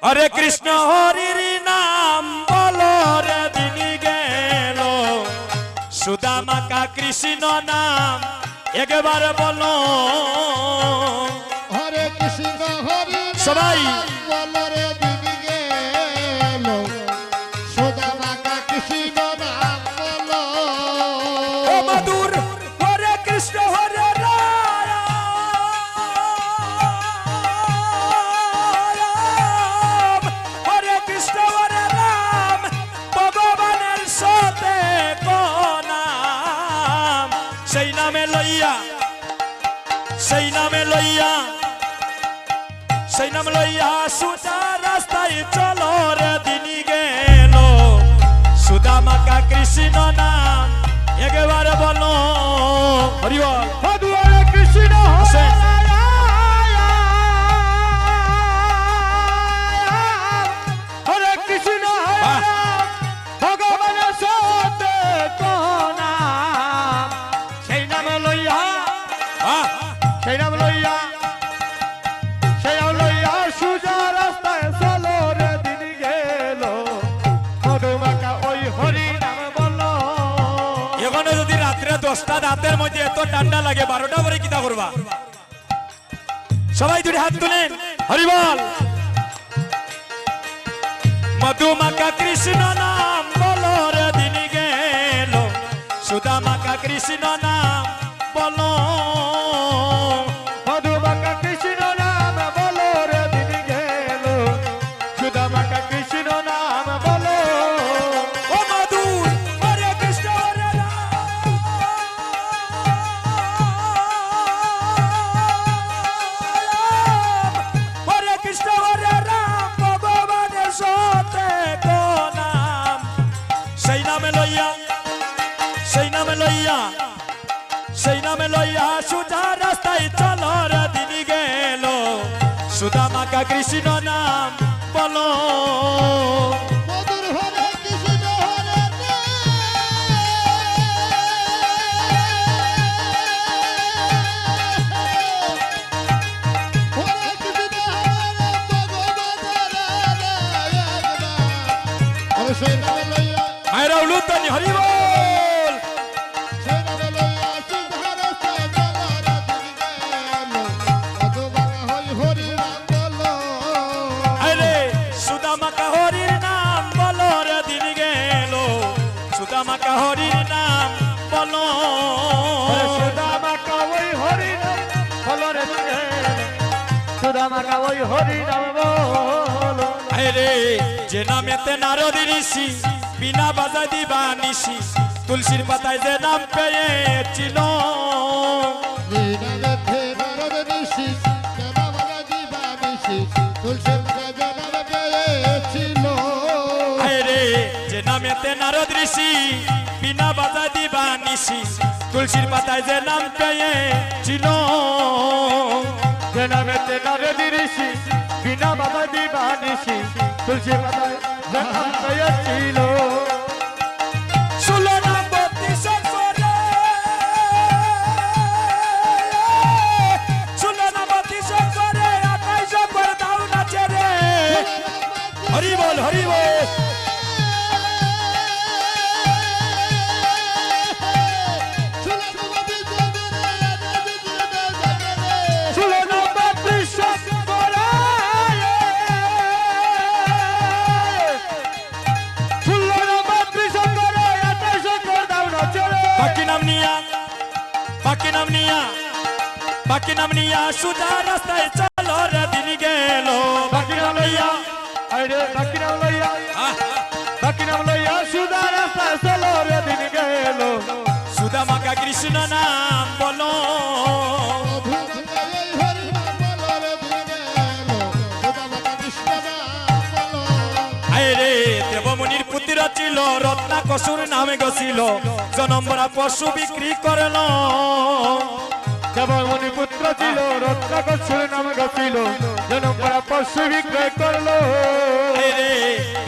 হরে কৃষ্ণ হরির নাম বলো রে দিন গেল সুদামা কা কৃষ্ণ নাম একবার বলো হরে কৃষ্ণ হরি সবাই বলো রে দিন গেল সুদামা কা কৃষ্ণ নাম বলো ও মধুর হরে কৃষ্ণ হরে রাম হরে কৃষ্ণ হরে রাম ভগবানের সাথে নাম সেই নামে লইয়া সেই নামে লইয়া সেই নাম লইয়া সুজা রাস্তায় চলো রে দিন গেল সুদামা কা কৃষ্ণ নাম একবার বলো হরি বল হরে কৃষ্ণ হোসেন হরে কৃষ্ণ বাহ, ভগবানের সাথে নাম সেই নাম লইয়া বাহ, সেই নাম লইয়া সেই নাম লইয়া সুজা রাস্তায় চলো রে দিন গেল মধুমাকা ওই হরি নাম বলো এখানে যদি রাত্রে 10টা রাতের মধ্যে এত ঠান্ডা লাগে 12টা পরে কিতা করবা সবাই দুটি হাত তুলেন হরি বল মধুমাকা কৃষ্ণ নাম বলো রে দিন গেল সুদামা কা কৃষ্ণ নাম বলো মধুমাকা কৃষ্ণ নাম বলো রে দিন গেল সুদামাকা কৃষ্ণ নাম বলো ও মধুর হরে কৃষ্ণ হরে রাম হরে কৃষ্ণ হরে রাম ভগবানের সাথে নাম সেই নামে লইয়া সেই নামে লইয়া সেই নামে লইয়া সুজা রাস্তায় চলো রে দিন গেল সুদামা কা কৃষ্ণ নাম বলো মধুর হরে কৃষ্ণ হরে হরে কৃষ্ণ হরে ভগবানের হরে সেই নাম লইয়া মায়েরা উলুতানি হরি বল সেই নাম লইয়া সুজা রাস্তায় চলো রে দিন গেল মধুমাকা হই হরি নাম বলো আরে সুদামা কা হরির নাম বলো রে দিন গেল সুদামা কা হরির নাম বলো সুদামাকা ওই হরি নাম বলো রে সুদামাকা ওই হরি নাম বলো আরে যে নামেতে নারদ ঋষি বিনা বাজা দিবা নিশি তুলসীর পাতায় যে নাম পেয়েছিল লীলাতে নারদ ঋষি কেনামালা দিবা নিশি তুলসীর গাজা নাম পেয়েছিল আরে যে নামেতে নারদ ঋষি বিনা বাজা দিবা নিশি তুলসীর পাতায় যে নাম পেয়েছিল যে নামেতে নারদ ঋষি বিনা বাধা দিবা নিশি তুলসী পাতায় যে নাম পেয়েছিল ষোলো নাম 32 করে ষোলো নাম 32 করে 28 করে দাও নাচে রে হরি বল হরি বল ষোলো নাম 32 করে বাকি নাম নিয়া বাকি নাম নিয়া বাকি নাম নিয়া সুজা রাস্তায় চলো রে দিন গেল বাকি নাম লইয়া আরে বাকি নাম লইয়া আহ, বাকি নাম লইয়া সুদা রাস্তায় চলো রে দিন গেল সুদামা কা কৃষ্ণ নাম বলো আরে দেবমুনির পুত্র ছিল রত্নাকসুর নামে গছিল জনমরা পশু বিক্রি করল দেবমণি পুত্র ছিল রত্নাকর নাম গছিল জনম করা পশু বিক্রয় করলো আরে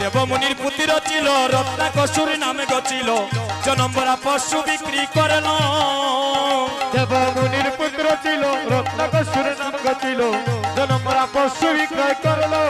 দেবমুনির পুত্র ছিল রত্নাকসুর নামে গছিল জনমরা পশু বিক্রি করল দেবমুনির পুত্র ছিল রত্নাকর নাম গছিল জনম করা পশু বিক্রয় করলো